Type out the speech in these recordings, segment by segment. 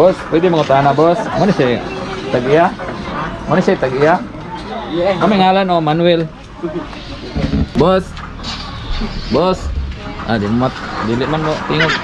Boss, pwede mga tana, boss. Ano siya? Tag-iya? Ano siya, tag-iya? Kami ngalan, oh, Manuel. Boss. Boss. Ah, di man mo, tingog.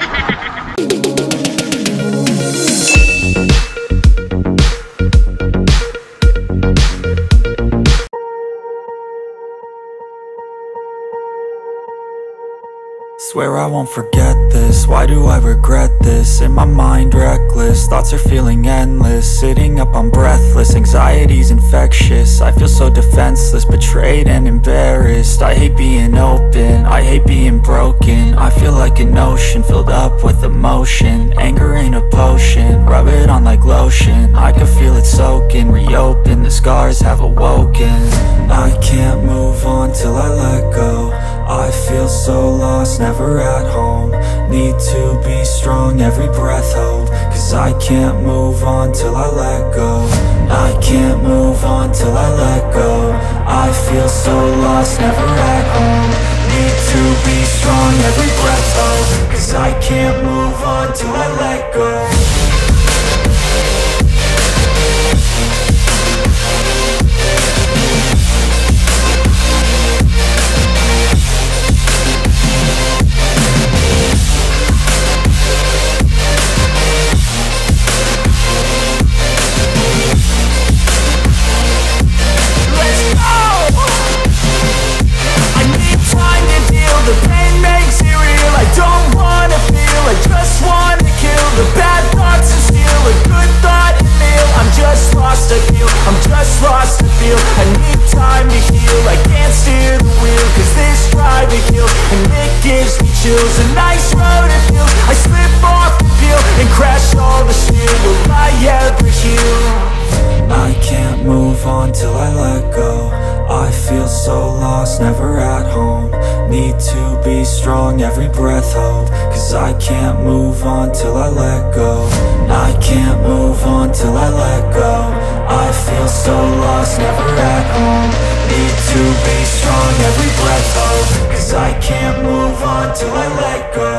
Swear I won't forget this, why do I regret this? In my mind reckless, thoughts are feeling endless. Sitting up, I'm breathless, anxiety's infectious. I feel so defenseless, betrayed and embarrassed. I hate being open, I hate being broken. I feel like an ocean filled up with emotion. Anger ain't a potion, rub it on like lotion. I can feel it soaking, reopen, the scars have awoken. I can't move on till I let go. I feel so lost, never at home. Need to be strong, every breath hold. Cause I can't move on till I let go. I can't move on till I let go. I feel so lost, never at home. Need to be strong, every breath hold. Cause I can't move on till I let go. The pain makes it real, I don't wanna feel, I just wanna kill the bad thoughts and steal a good thought and feel. I'm just lost, I feel, I'm just lost, I feel. I need time to heal, I can't steer the wheel. Cause this drive to kill, and it gives me chills. A nice road it feels, I slip off the peel and crash all the steel. Will I ever heal? I can't move on till I let go. I feel so lost, never at home. Need to be strong, every breath hold. Cause I can't move on till I let go. I can't move on till I let go. I feel so lost, never at home. Need to be strong, every breath hold. Cause I can't move on till I let go.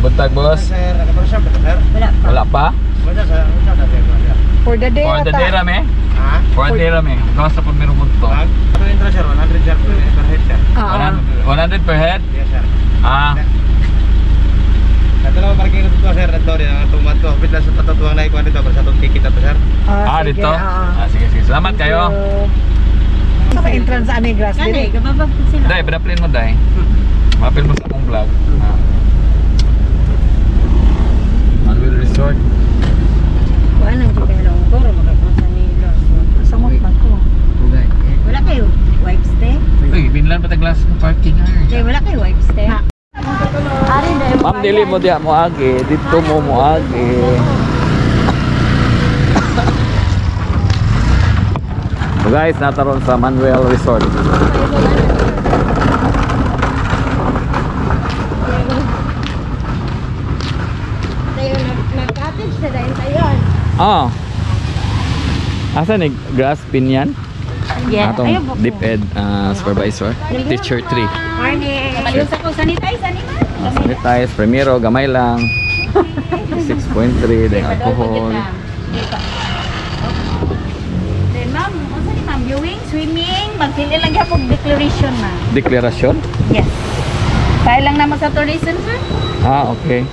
Buntag, boss. Wala pa? For the day For the day rame? Ha? For the day rame. Kamusta po meron mo ito? Ito intro sir, 100 sir per head sir. 100 per head? Yes sir. Ito lang parking na ito sir. Ito rin ang tumat ko. Kapit lang sa patutuang na ikuha dito. Para sa itong ticket na ito sir. Dito? Sige, sige. Salamat kayo. Sa entrance sa aming grass din. Day, binaplin mo day. Mapil mo sa akong vlog. Manuel Resort. Kuan ang jud kay long toro makapasa nila. Sa mo pa ko. Tugay. Wala kayo wipes te? Uy, binlan pa taglas ng parking ha. Kay wala kayo wipes te? Ari dai. Ma'am, dili mo diya mo agi. Dito mo agi. So guys, nataron sa Manuel Resort. Asa ni grass Piñan? Yeah. Atong DepEd supervisor. Teacher 3. Morning. Ayun sa ko sanitize ani man. Sanitize, primero gamay lang. 6.3 dahil alcohol. Then ma'am, unsa ni ma'am? Viewing, swimming, magpili lang gyapon declaration ma'am. Deklarasyon? Yes. File lang naman sa tourism sir. Okay.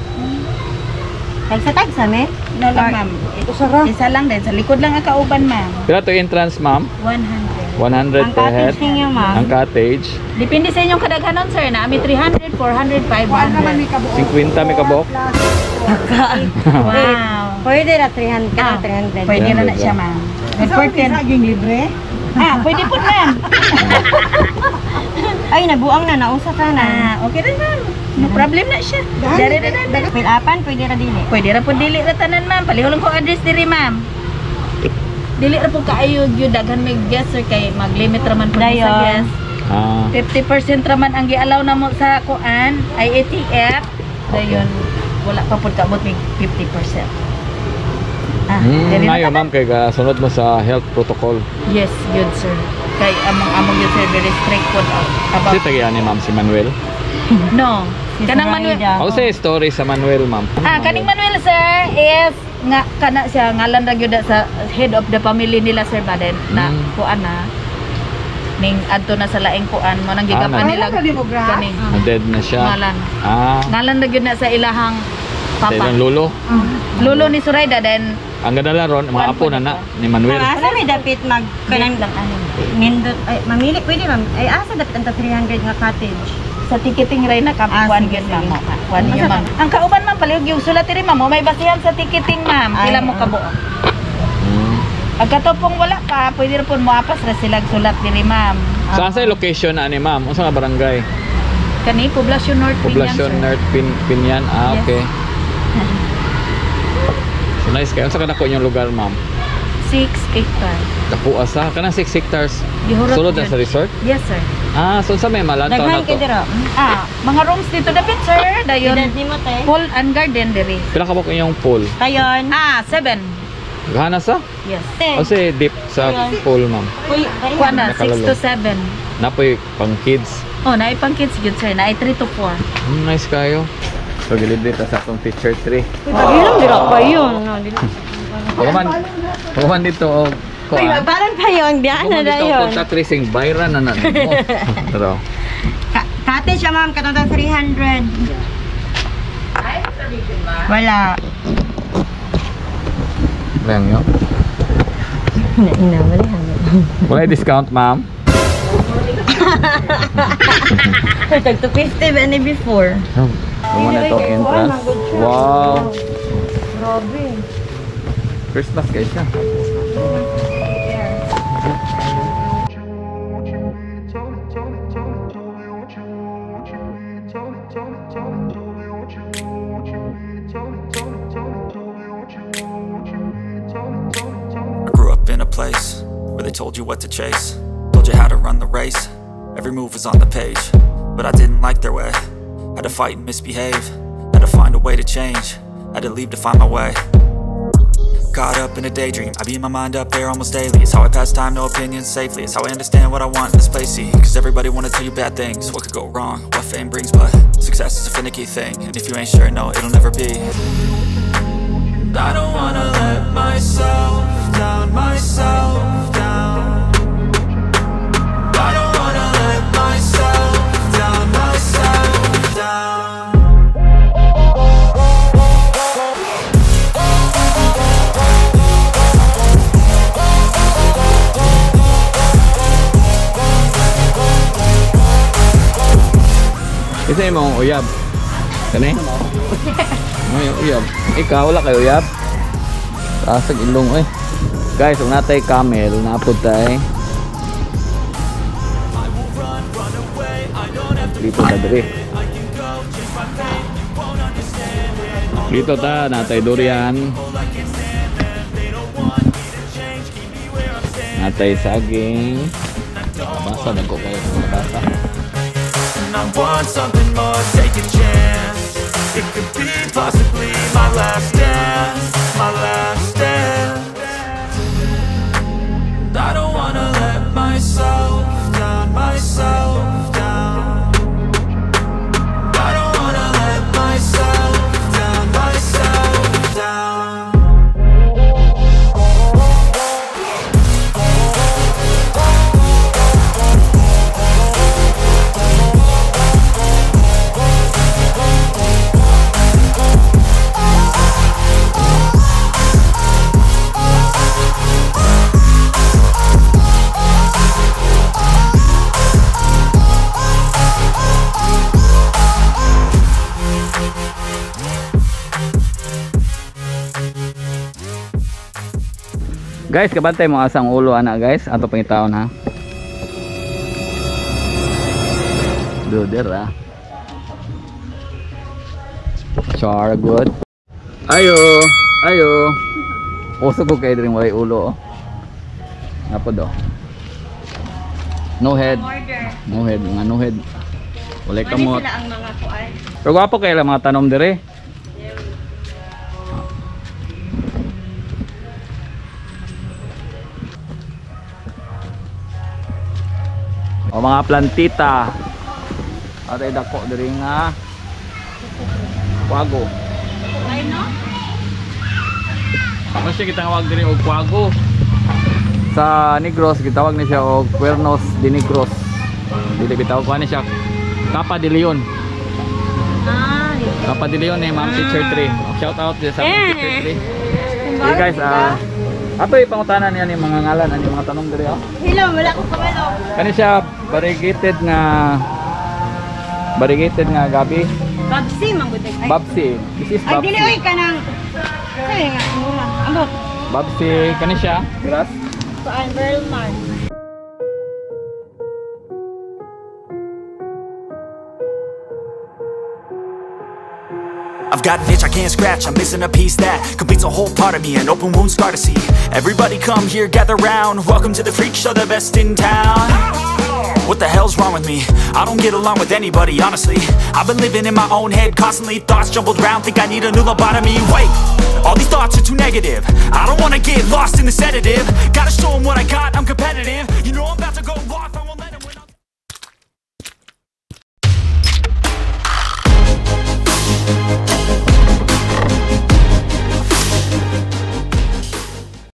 Tagsa me? No lang ma'am. Ito sara. Isa lang din. Sa likod lang ang kauban ma'am. Pila to entrance, ma'am? 100. 100 per head. ninyo, ma'am. Ang cottage. Depende sa inyong kadaghanon, sir. Na ami 300, 400, 500. 50 may kabok. Wow. Pwede na 300 ka, 300. Pwede na siya, ma'am. Sa saging libre. Pwede po, ma'am. Ay, nabuang na, nausa ka na. Okay rin, ma'am. No problem na siya. Dari na. Pilapan, pwede na dili. Pwede ra po dili ra tanan, ma'am. Palihulong ko address diri, ma'am. Dili ra po kaayo gyud daghan may guest sir kay mag-limit ra man po sa Dayon. guest. 50% ra man ang gi-allow na mo sa kuan ay ATF. Dayon wala pa pud kaabot mig 50%. Dili na Mayo tanan. ma'am kay sunod mo sa health protocol. Yes, good sir. Kay among yun sir very strict po about Si tagian ni ma'am si Manuel. no. Kanang Manuel. Ako sa story sa Manuel ma'am. Kaning Manuel sir is nga kana siya ngalan ra gyud sa head of the family nila sir baden na kuan na ning adto na sa laing kuan mo nang gigapan nila kani Dead na siya. ngalan. Ngalan ra gyud na sa ilahang Sa papa. ilang lolo. Lolo ni Surayda then Ang ganda ron, mga apo na ni Manuel. Asa may dapit mag kanang lang ano. nindot ay mamili pwede ma'am. Ay asa dapit ang 300 nga cottage. Sa ticketing ray na kapuan sige, gyud sige. ma'am. Kuan niyo ma'am. Ang kauban ma'am palihog yung sulat diri ma'am. May basihan sa ticketing ma'am. Pila mo kabuo. Pagkatapong wala pa, pwede rin po moapas na silang sulat diri ma'am. Saan sa location na ni ma'am? Unsa nga barangay? Kani Poblacion North Piñan. Poblacion North Piñan. Yes. Okay. So nice kayo. Unsa ka dako yung lugar ma'am? 6 hectares. Dako asa kana 6 hectares. Gihurot Sulod na yun. sa resort? Yes sir. So sa may malantaw na Daghan to. kay dira. Mga rooms dito dapit sir. Dayon. Edad nimo te. Pool and garden diri. Pila ka ba inyong pool? Kayon. 7. Gana sa? Yes. Kasi deep sa pool ma'am. Uy, Kuan na 6 Nakalalo. to 7. Napoy pang kids. Oh, naay pang kids gyud sir. Naay 3 to 4. Nice kayo. So gilid dito sa atong teacher 3. Pagilam dira pa yun. No, dili. Pagkaman dito o Uy, balan pa yun. Diyan na Pagkaman dito dayon. contact tracing bayra na mo. Pero Cottage siya ma'am, katong 300. Wala. lang yun. Inawali hangin. Wala discount ma'am. Tag to 50 ba ni before? Kung na itong entrance. Wow. Grabe. Christmas guys siya. I grew up in a place where they told you what to chase, told you how to run the race. Every move was on the page, but I didn't like their way. Had to fight and misbehave, had to find a way to change, had to leave to find my way. Caught up in a daydream, I beat my mind up there almost daily. It's how I pass time, no opinions safely. It's how I understand what I want in this place, see. Cause everybody wanna tell you bad things, what could go wrong, what fame brings. But success is a finicky thing, and if you ain't sure, no, it'll never be. I don't wanna let myself down, myself down. I don't wanna let myself down, myself down. Isa yung uyab. Kani? May uyab. Ikaw wala kayo uyab. Tasag ilong eh. Guys, kung natay camel, napod tay. Dito na diri. Dito ta natay durian. Natay saging. Basa na ko kayo basa. And I want something more, take a chance. It could be possibly my last dance, my last dance. And I don't wanna let myself down, myself down. And I don't wanna let myself down, myself down. Guys, kabantay mo asang ulo ana guys. Ato pangitaon ha. Duder ha. Char good. Ayo, ayo. Uso ko kay diri walay ulo. Napod do. No head. No head, nga no head. Walay kamot. Sila ang mga kuan. Pero gwapo kay la mga tanom dire. O mga plantita. Atay dako diri nga kwago. Ay no? Mas kita tawag diri og kwago. Sa Negros gitawag ni siya og Cuernos de Negros. Dili bitawag ko ni siya Capa de Leon. Capa de Leon ni Ma'am Teacher 3. Shout out sa Ma'am Teacher 3. Okay guys, ato ipangutanan niya ni mga ngalan ani mga tanong diri oh. Hello, wala ko kabalo. Kani siya variegated nga gabi. Babsi man gud ay. Babsi. This is Ay dili Babsi. oy kanang. Ay nga mura. Ambot. Babsi kani siya. Grass. Kuan Berlman. I've got an itch I can't scratch, I'm missing a piece that completes a whole part of me, an open wound scar to see. Everybody come here, gather round, welcome to the freak show, the best in town. What the hell's wrong with me? I don't get along with anybody, honestly. I've been living in my own head, constantly thoughts jumbled round, think I need a new lobotomy. Wait, all these thoughts are too negative. I don't wanna get lost in the sedative. Gotta show them what I got, I'm competitive. You know I'm about to go off.